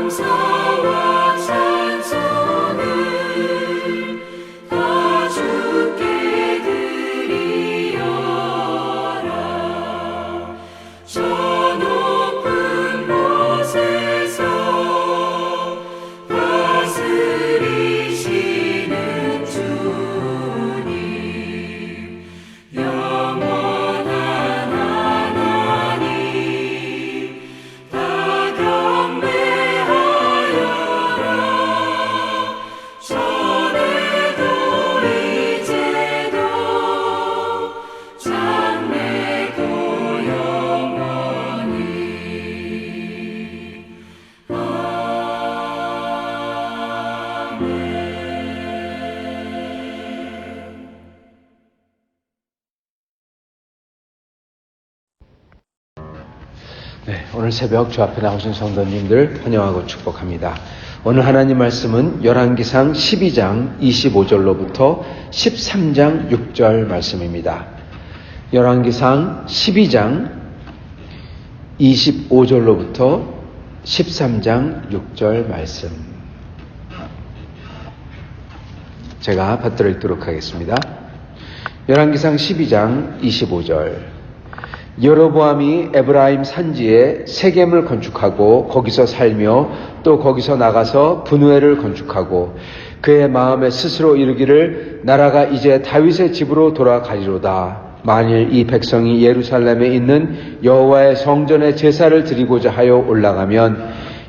감사와 찬송을 다 주께 드리어라. 저 높은 곳에서 다스리시는 주님, 영원한 하나님, 다 경배하여라. 전에도 이제도 장래도 영원히. 네, 오늘 새벽 주 앞에 나오신 성도님들 환영하고 축복합니다. 오늘 하나님 말씀은 열왕기상 12장 25절로부터 13장 6절 말씀입니다. 열왕기상 12장 25절로부터 13장 6절 말씀. 제가 받들어 읽도록 하겠습니다. 열왕기상 12장 25절. 여로보암이 에브라임 산지에 세겜을 건축하고 거기서 살며 또 거기서 나가서 분우엘을 건축하고 그의 마음에 스스로 이르기를 나라가 이제 다윗의 집으로 돌아가리로다. 만일 이 백성이 예루살렘에 있는 여호와의 성전에 제사를 드리고자 하여 올라가면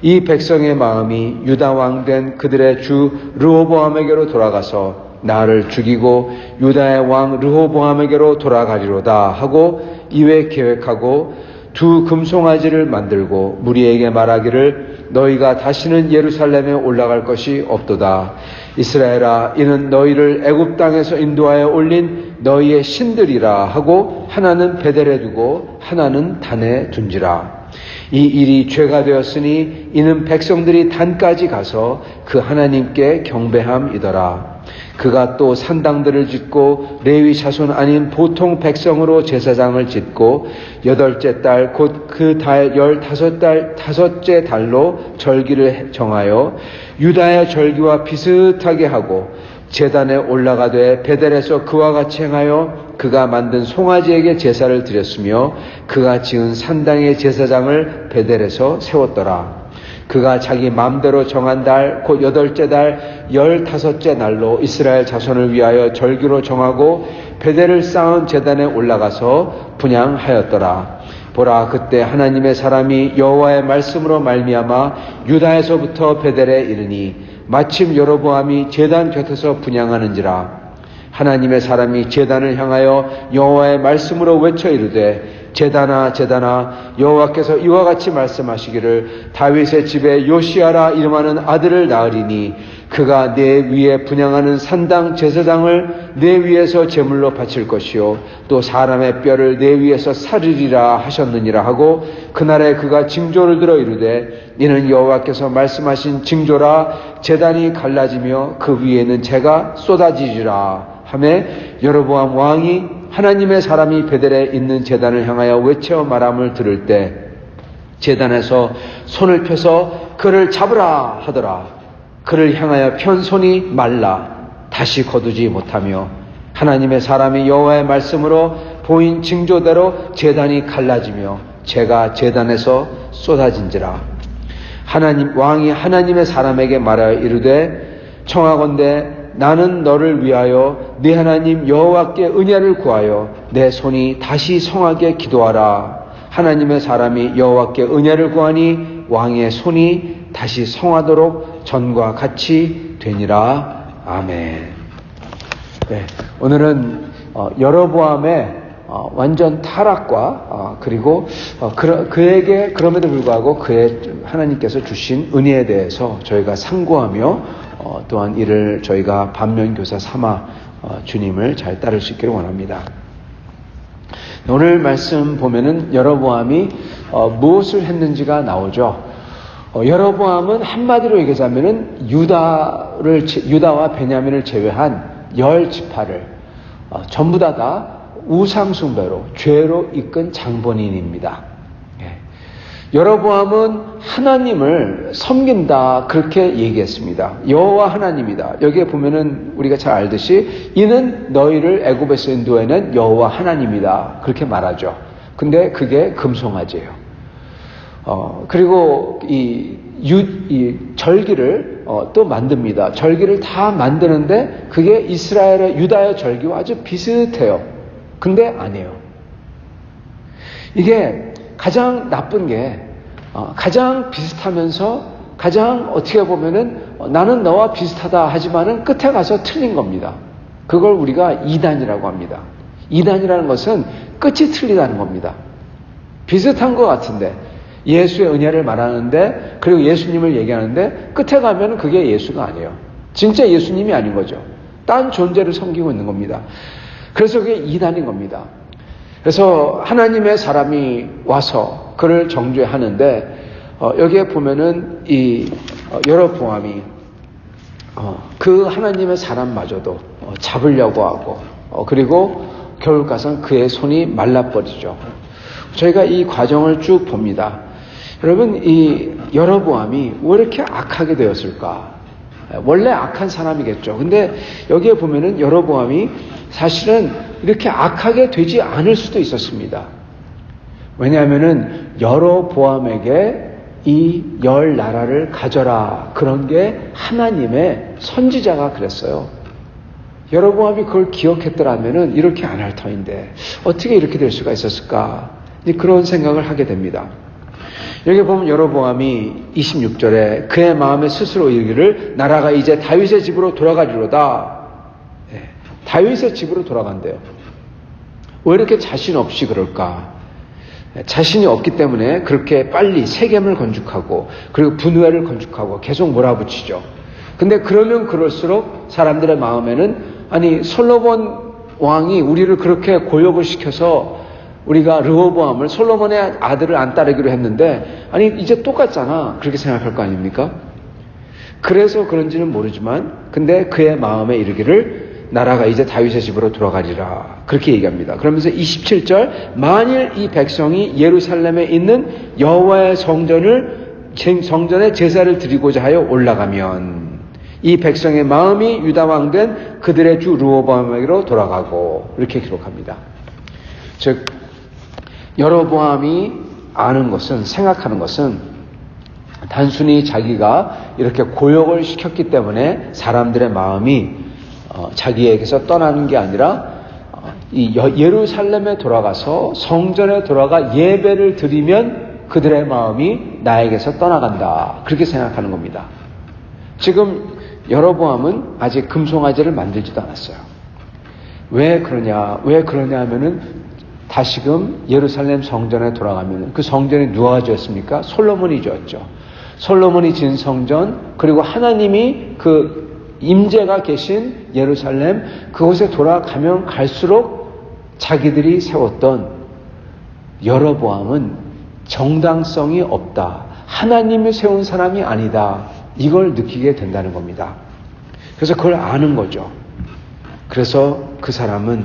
이 백성의 마음이 유다 왕 된 그들의 주 르호보암에게로 돌아가서 나를 죽이고 유다의 왕 르호보암에게로 돌아가리로다 하고 이외 계획하고 두 금송아지를 만들고 무리에게 말하기를 너희가 다시는 예루살렘에 올라갈 것이 없도다. 이스라엘아, 이는 너희를 애굽 땅에서 인도하여 올린 너희의 신들이라 하고 하나는 베델에 두고 하나는 단에 둔지라. 이 일이 죄가 되었으니 이는 백성들이 단까지 가서 그 하나님께 경배함이더라. 그가 또 산당들을 짓고 레위 자손 아닌 보통 백성으로 제사장을 짓고 8째 달 곧 그 달 15째 달로 절기를 정하여 유다의 절기와 비슷하게 하고 제단에 올라가되 베델에서 그와 같이 행하여 그가 만든 송아지에게 제사를 드렸으며 그가 지은 산당의 제사장을 베델에서 세웠더라. 그가 자기 마음대로 정한 달 곧 8째 달 15째 날로 이스라엘 자손을 위하여 절기로 정하고 베델을 쌓은 제단에 올라가서 분향하였더라. 보라, 그때 하나님의 사람이 여호와의 말씀으로 말미암아 유다에서부터 베델에 이르니 마침 여로보암이 제단 곁에서 분향하는지라. 하나님의 사람이 제단을 향하여 여호와의 말씀으로 외쳐 이르되 제단아 제단아, 여호와께서 이와 같이 말씀하시기를 다윗의 집에 요시아라 이름하는 아들을 낳으리니 그가 내 위에 분향하는 산당 제사장을 내 위에서 제물로 바칠 것이요 또 사람의 뼈를 내 위에서 사르리라 하셨느니라 하고 그날에 그가 징조를 들어 이르되 이는 여호와께서 말씀하신 징조라. 제단이 갈라지며 그 위에는 재가 쏟아지리라 하매 여로보암 왕이 하나님의 사람이 베델에 있는 제단을 향하여 외쳐 말함을 들을 때 제단에서 손을 펴서 그를 잡으라 하더라. 그를 향하여 편 손이 말라 다시 거두지 못하며 하나님의 사람이 여호와의 말씀으로 보인 징조대로 제단이 갈라지며 재가 제단에서 쏟아진지라. 왕이 하나님의 사람에게 말하여 이르되 청하건대 나는 너를 위하여 네 하나님 여호와께 은혜를 구하여 내 손이 다시 성하게 기도하라. 하나님의 사람이 여호와께 은혜를 구하니 왕의 손이 다시 성하도록 전과 같이 되니라. 아멘. 네, 오늘은 여로보암의 완전 타락과 그리고 그에게 그럼에도 불구하고 그의 하나님께서 주신 은혜에 대해서 저희가 상고하며 또한 이를 저희가 반면교사 삼아 주님을 잘 따를 수 있기를 원합니다. 오늘 말씀 보면은 여로보암이 무엇을 했는지가 나오죠. 여로보암은 한마디로 얘기하자면은 유다와 베냐민을 제외한 10지파를 전부 다 우상숭배로 죄로 이끈 장본인입니다. 여로보암은 하나님을 섬긴다 그렇게 얘기했습니다. 여호와 하나님이다. 여기에 보면은 우리가 잘 알듯이 이는 너희를 애굽에서 인도해낸 여호와 하나님이다 그렇게 말하죠. 근데 그게 금송아지예요. 그리고 이 절기를 또 만듭니다. 절기를 다 만드는데 그게 이스라엘의 유다의 절기와 아주 비슷해요. 근데 아니에요. 이게 가장 나쁜 게 가장 비슷하면서 가장 어떻게 보면은 나는 너와 비슷하다 하지만은 끝에 가서 틀린 겁니다. 그걸 우리가 이단이라고 합니다. 이단이라는 것은 끝이 틀리다는 겁니다. 비슷한 것 같은데 예수의 은혜를 말하는데 그리고 예수님을 얘기하는데 끝에 가면 그게 예수가 아니에요. 진짜 예수님이 아닌 거죠. 딴 존재를 섬기고 있는 겁니다. 그래서 그게 이단인 겁니다. 그래서 하나님의 사람이 와서 그를 정죄하는데 여기에 보면은 이 여로보암이 그 하나님의 사람마저도 잡으려고 하고 그리고 결국 가서는 그의 손이 말라버리죠. 저희가 이 과정을 쭉 봅니다. 여러분, 이 여로보암이 왜 이렇게 악하게 되었을까? 원래 악한 사람이겠죠. 근데 여기에 보면은 여로보암이 사실은 이렇게 악하게 되지 않을 수도 있었습니다. 왜냐하면은 여로보암에게 이 열 나라를 가져라 그런 게 하나님의 선지자가 그랬어요. 여로보암이 그걸 기억했더라면은 이렇게 안 할 터인데 어떻게 이렇게 될 수가 있었을까? 그런 생각을 하게 됩니다. 여기 보면 여로보암이 26절에 그의 마음에 스스로 이르기를 나라가 이제 다윗의 집으로 돌아가리로다. 다윗의 집으로 돌아간대요. 왜 이렇게 자신 없이 그럴까? 자신이 없기 때문에 그렇게 빨리 세겜을 건축하고 그리고 분회를 건축하고 계속 몰아붙이죠. 근데 그러면 그럴수록 사람들의 마음에는 아니 솔로몬 왕이 우리를 그렇게 고역을 시켜서 우리가 르호보암을 솔로몬의 아들을 안 따르기로 했는데 아니 이제 똑같잖아 그렇게 생각할 거 아닙니까? 그래서 그런지는 모르지만 근데 그의 마음에 이르기를 나라가 이제 다윗의 집으로 돌아가리라 그렇게 얘기합니다. 그러면서 27절 만일 이 백성이 예루살렘에 있는 여호와의 성전에 제사를 드리고자 하여 올라가면 이 백성의 마음이 유다 왕 된 그들의 주 르호보암에게로 돌아가고 이렇게 기록합니다. 즉 여로보암이 아는 것은 생각하는 것은 단순히 자기가 이렇게 고역을 시켰기 때문에 사람들의 마음이 자기에게서 떠나는 게 아니라 이 예루살렘에 돌아가서 성전에 돌아가 예배를 드리면 그들의 마음이 나에게서 떠나간다 그렇게 생각하는 겁니다. 지금 여로보암은 아직 금송아지를 만들지도 않았어요. 왜 그러냐 하면은 다시금 예루살렘 성전에 돌아가면 그 성전이 누가 지었습니까? 솔로몬이 지었죠. 솔로몬이 지은 성전 그리고 하나님이 그 임재가 계신 예루살렘 그곳에 돌아가면 갈수록 자기들이 세웠던 여로보암은 정당성이 없다. 하나님이 세운 사람이 아니다. 이걸 느끼게 된다는 겁니다. 그래서 그걸 아는 거죠. 그래서 그 사람은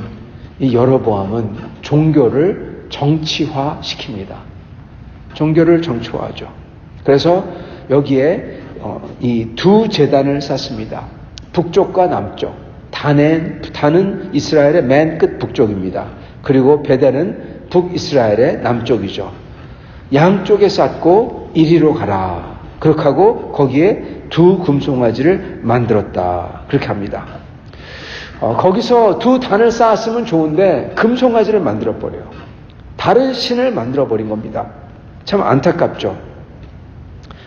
이 여로보암은 종교를 정치화 시킵니다. 종교를 정치화하죠. 그래서 여기에 이 두 제단을 쌓습니다. 북쪽과 남쪽. 단은 이스라엘의 맨 끝 북쪽입니다. 그리고 베델은 북이스라엘의 남쪽이죠. 양쪽에 쌓고 이리로 가라. 그렇게 하고 거기에 두 금송아지를 만들었다. 그렇게 합니다. 거기서 두 단을 쌓았으면 좋은데 금송아지를 만들어버려요. 다른 신을 만들어버린 겁니다. 참 안타깝죠.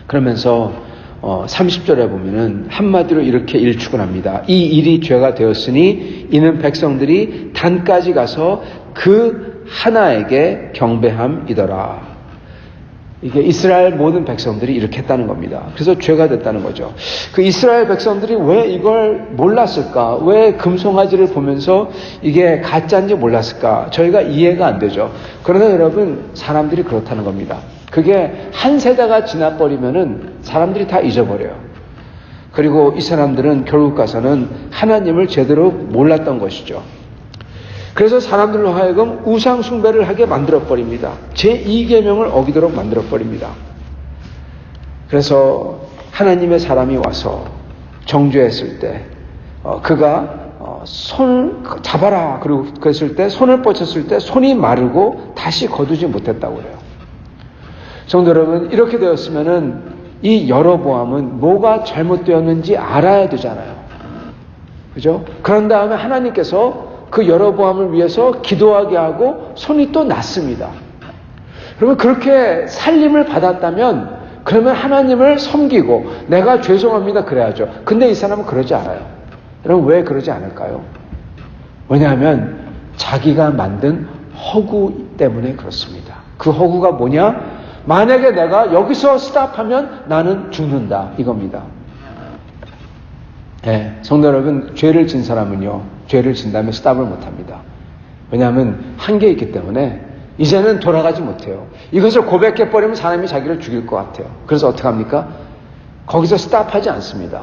그러면서 30절에 보면은 한마디로 이렇게 일축을 합니다. 이 일이 죄가 되었으니 이는 백성들이 단까지 가서 그 하나에게 경배함이더라. 이게 이스라엘 모든 백성들이 이렇게 했다는 겁니다. 그래서 죄가 됐다는 거죠. 그 이스라엘 백성들이 왜 이걸 몰랐을까? 왜 금송아지를 보면서 이게 가짜인지 몰랐을까? 저희가 이해가 안 되죠. 그러나 여러분, 사람들이 그렇다는 겁니다. 그게 한 세대가 지나버리면은 사람들이 다 잊어버려요. 그리고 이 사람들은 결국 가서는 하나님을 제대로 몰랐던 것이죠. 그래서 사람들로 하여금 우상 숭배를 하게 만들어버립니다. 제2계명을 어기도록 만들어버립니다. 그래서 하나님의 사람이 와서 정죄했을 때 그가 손을 잡아라 그리고 그랬을 때 손을 뻗쳤을 때 손이 마르고 다시 거두지 못했다고 그래요. 성도 여러분, 이렇게 되었으면은 이 여로보암은 뭐가 잘못되었는지 알아야 되잖아요. 그죠? 그런 다음에 하나님께서 그 여로보암을 위해서 기도하게 하고 손이 또 났습니다. 그러면 그렇게 살림을 받았다면 그러면 하나님을 섬기고 내가 죄송합니다 그래야죠. 근데 이 사람은 그러지 않아요. 여러분, 왜 그러지 않을까요? 왜냐하면 자기가 만든 허구 때문에 그렇습니다. 그 허구가 뭐냐? 만약에 내가 여기서 스탑하면 나는 죽는다 이겁니다. 네, 성도 여러분, 죄를 진 사람은요, 죄를 진 다음에 스탑을 못합니다. 왜냐하면 한계에 있기 때문에 이제는 돌아가지 못해요. 이것을 고백해버리면 사람이 자기를 죽일 것 같아요. 그래서 어떻게 합니까? 거기서 스탑하지 않습니다.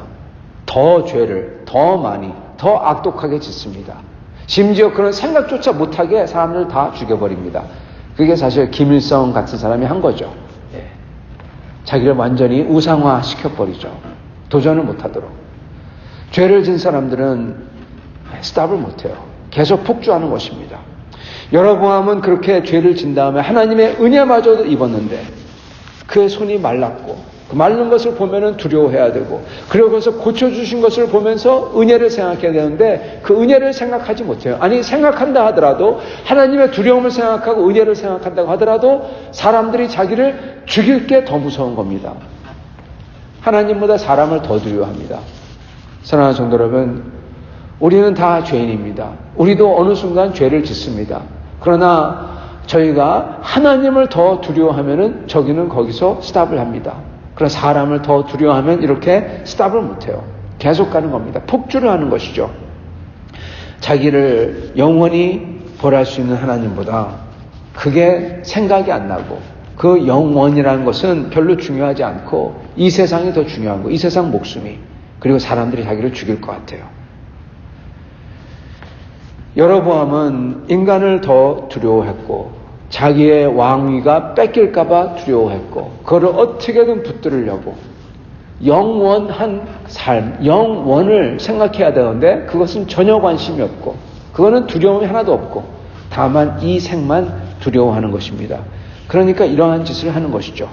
더 죄를 더 많이 더 악독하게 짓습니다. 심지어 그런 생각조차 못하게 사람들을 다 죽여버립니다. 그게 사실 김일성 같은 사람이 한 거죠. 예. 자기를 완전히 우상화 시켜버리죠. 도전을 못하도록. 죄를 진 사람들은 스탑을 못해요. 계속 폭주하는 것입니다. 여로보암은 그렇게 죄를 진 다음에 하나님의 은혜마저도 입었는데 그의 손이 말랐고 그 마른 것을 보면은 두려워해야 되고 그리고 그래서 고쳐주신 것을 보면서 은혜를 생각해야 되는데 그 은혜를 생각하지 못해요. 아니, 생각한다 하더라도 하나님의 두려움을 생각하고 은혜를 생각한다고 하더라도 사람들이 자기를 죽일 게 더 무서운 겁니다. 하나님보다 사람을 더 두려워합니다. 사랑하는 성도 여러분, 우리는 다 죄인입니다. 우리도 어느 순간 죄를 짓습니다. 그러나 저희가 하나님을 더 두려워하면은 저기는 거기서 스탑을 합니다. 그러나 사람을 더 두려워하면 이렇게 스탑을 못해요. 계속 가는 겁니다. 폭주를 하는 것이죠. 자기를 영원히 벌할 수 있는 하나님보다 그게 생각이 안 나고 그 영원이라는 것은 별로 중요하지 않고 이 세상이 더 중요한 거, 이 세상 목숨이, 그리고 사람들이 자기를 죽일 것 같아요. 여로보암은 인간을 더 두려워했고 자기의 왕위가 뺏길까봐 두려워했고 그거를 어떻게든 붙들으려고 영원한 삶, 영원을 생각해야 되는데 그것은 전혀 관심이 없고 그거는 두려움이 하나도 없고 다만 이 생만 두려워하는 것입니다. 그러니까 이러한 짓을 하는 것이죠.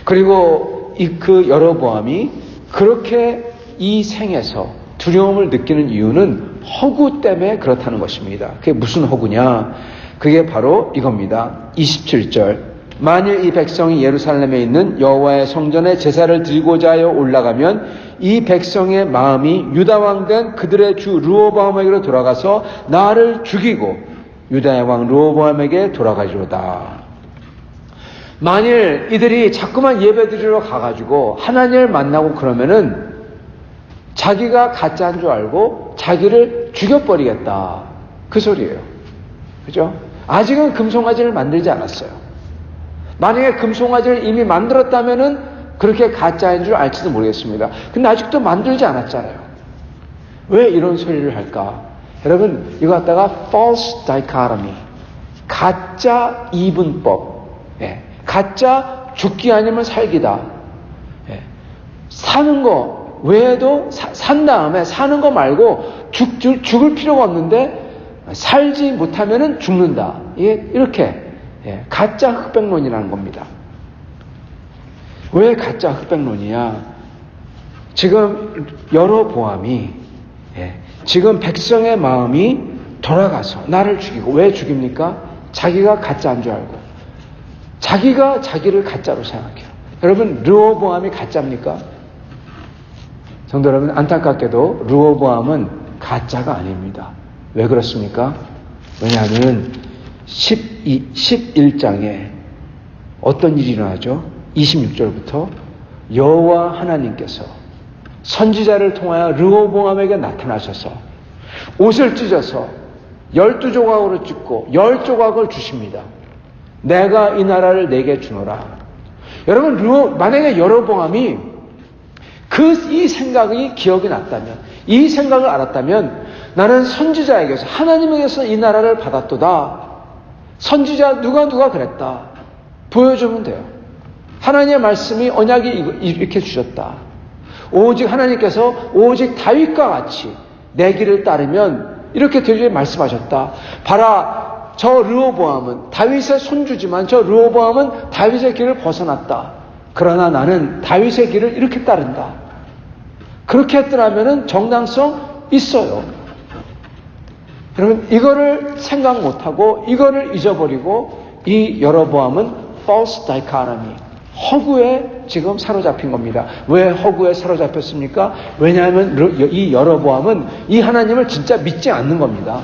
그리고 그 여로보암이 그렇게 이 생에서 두려움을 느끼는 이유는 허구 때문에 그렇다는 것입니다. 그게 무슨 허구냐? 그게 바로 이겁니다. 27절. 만일 이 백성이 예루살렘에 있는 여호와의 성전에 제사를 드리고자 하여 올라가면 이 백성의 마음이 유다 왕 된 그들의 주 르호보암에게로 돌아가서 나를 죽이고 유다의 왕 르호보암에게 돌아가리로다. 만일 이들이 자꾸만 예배드리러 가가지고 하나님을 만나고 그러면은 자기가 가짜인 줄 알고 자기를 죽여버리겠다. 그 소리예요. 그죠? 아직은 금송아지를 만들지 않았어요. 만약에 금송아지를 이미 만들었다면은 그렇게 가짜인 줄 알지도 모르겠습니다. 근데 아직도 만들지 않았잖아요. 왜 이런 소리를 할까? 여러분, 이거 갖다가 false dichotomy, 가짜 이분법, 가짜 죽기 아니면 살기다. 사는 거 외에도 산 다음에 사는 거 말고 죽을 필요가 없는데 살지 못하면은 죽는다. 이렇게 가짜 흑백론이라는 겁니다. 왜 가짜 흑백론이야? 지금 여로보암이 지금 백성의 마음이 돌아가서 나를 죽이고, 왜 죽입니까? 자기가 가짜인 줄 알고 자기가 자기를 가짜로 생각해요. 여러분, 르호보암이 가짜입니까? 성도 여러분, 안타깝게도 르호보암은 가짜가 아닙니다. 왜 그렇습니까? 왜냐하면 11장에 어떤 일이 일어나죠? 26절부터 여호와 하나님께서 선지자를 통하여 르호보암에게 나타나셔서 옷을 찢어서 12조각으로 찢고 10조각을 주십니다. 내가 이 나라를 내게 주노라. 여러분, 만약에 여로보암이 이 생각이 기억이 났다면, 이 생각을 알았다면 나는 선지자에게서 하나님에게서 이 나라를 받았도다. 선지자 누가 그랬다. 보여주면 돼요. 하나님의 말씀이 언약이 이렇게 주셨다. 오직 하나님께서 오직 다윗과 같이 내 길을 따르면 이렇게 되게 말씀하셨다. 봐라, 저 르호보암은 다윗의 손주지만 저 르호보암은 다윗의 길을 벗어났다. 그러나 나는 다윗의 길을 이렇게 따른다. 그렇게 했더라면 정당성 있어요. 여러분, 이거를 생각 못하고 이거를 잊어버리고 이 여로보암은 false dichotomy, 허구에 지금 사로잡힌 겁니다. 왜 허구에 사로잡혔습니까? 왜냐하면 이 여로보암은 이 하나님을 진짜 믿지 않는 겁니다.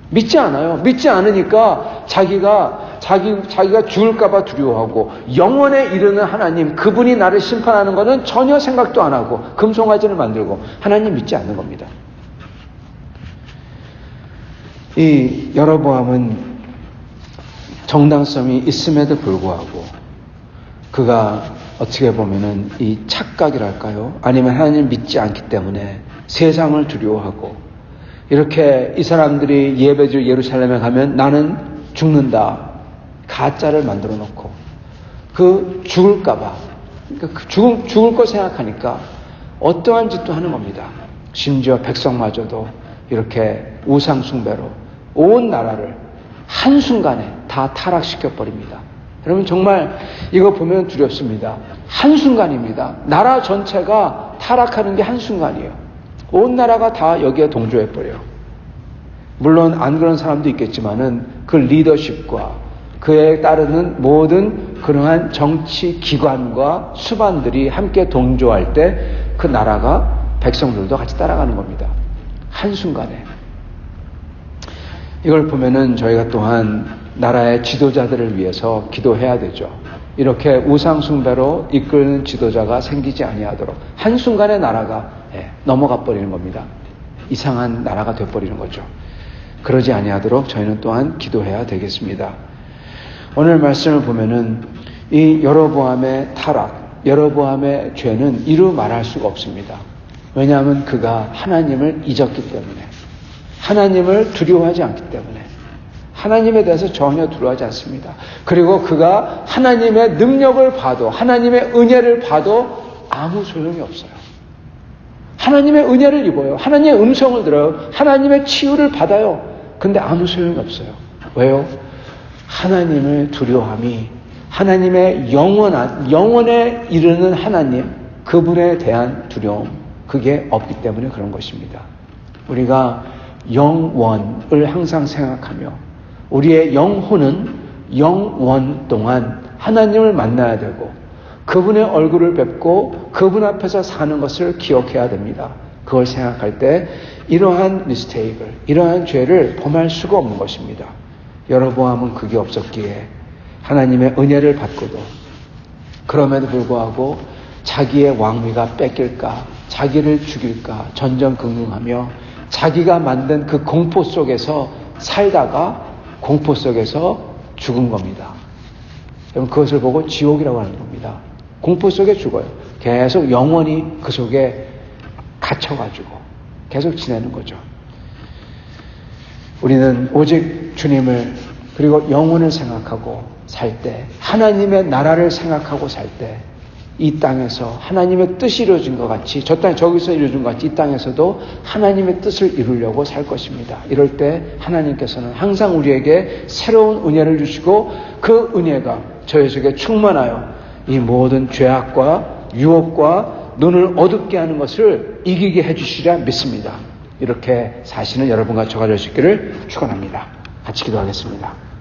믿지 않아요. 믿지 않으니까 자기가 죽을까봐 두려워하고 영원에 이르는 하나님, 그분이 나를 심판하는 것은 전혀 생각도 안 하고 금송아지를 만들고 하나님 믿지 않는 겁니다. 이 여로보암은 정당성이 있음에도 불구하고 그가 어떻게 보면은 이 착각이랄까요? 아니면 하나님을 믿지 않기 때문에 세상을 두려워하고 이렇게 이 사람들이 예배드릴 예루살렘에 가면 나는 죽는다. 가짜를 만들어 놓고 그 죽을까봐, 그러니까 죽을 거 생각하니까 어떠한 짓도 하는 겁니다. 심지어 백성마저도 이렇게 우상숭배로 온 나라를 한순간에 다 타락시켜 버립니다. 여러분, 정말 이거 보면 두렵습니다. 한순간입니다. 나라 전체가 타락하는 게 한순간이에요. 온 나라가 다 여기에 동조해 버려요. 물론 안 그런 사람도 있겠지만은 그 리더십과 그에 따르는 모든 그러한 정치 기관과 수반들이 함께 동조할 때 그 나라가, 백성들도 같이 따라가는 겁니다. 한순간에. 이걸 보면은 저희가 또한 나라의 지도자들을 위해서 기도해야 되죠. 이렇게 우상숭배로 이끄는 지도자가 생기지 아니하도록 한순간에 나라가 넘어가 버리는 겁니다. 이상한 나라가 되어버리는 거죠. 그러지 아니하도록 저희는 또한 기도해야 되겠습니다. 오늘 말씀을 보면은 이 여로보암의 타락, 여로보암의 죄는 이루 말할 수가 없습니다. 왜냐하면 그가 하나님을 잊었기 때문에, 하나님을 두려워하지 않기 때문에, 하나님에 대해서 전혀 두려워하지 않습니다. 그리고 그가 하나님의 능력을 봐도, 하나님의 은혜를 봐도 아무 소용이 없어요. 하나님의 은혜를 입어요. 하나님의 음성을 들어요. 하나님의 치유를 받아요. 근데 아무 소용이 없어요. 왜요? 하나님을 두려워함이, 하나님의 영원에 이르는 하나님, 그분에 대한 두려움, 그게 없기 때문에 그런 것입니다. 우리가 영원을 항상 생각하며 우리의 영혼은 영원 동안 하나님을 만나야 되고 그분의 얼굴을 뵙고 그분 앞에서 사는 것을 기억해야 됩니다. 그걸 생각할 때 이러한 미스테이크를, 이러한 죄를 범할 수가 없는 것입니다. 여로보암은 그게 없었기에 하나님의 은혜를 받고도 그럼에도 불구하고 자기의 왕위가 뺏길까, 자기를 죽일까 전전긍긍하며 자기가 만든 그 공포 속에서 살다가 공포 속에서 죽은 겁니다. 여러분, 그것을 보고 지옥이라고 하는 겁니다. 공포 속에 죽어요. 계속 영원히 그 속에 갇혀가지고 계속 지내는 거죠. 우리는 오직 주님을, 그리고 영혼을 생각하고 살 때, 하나님의 나라를 생각하고 살 때, 이 땅에서 하나님의 뜻이 이루어진 것 같이, 저 땅에 저기서 이루어진 것 같이 이 땅에서도 하나님의 뜻을 이루려고 살 것입니다. 이럴 때 하나님께서는 항상 우리에게 새로운 은혜를 주시고 그 은혜가 저희 속에 충만하여 이 모든 죄악과 유혹과 눈을 어둡게 하는 것을 이기게 해주시리라 믿습니다. 이렇게 사시는 여러분과 저가 될 수 있기를 축원합니다. 같이 기도하겠습니다.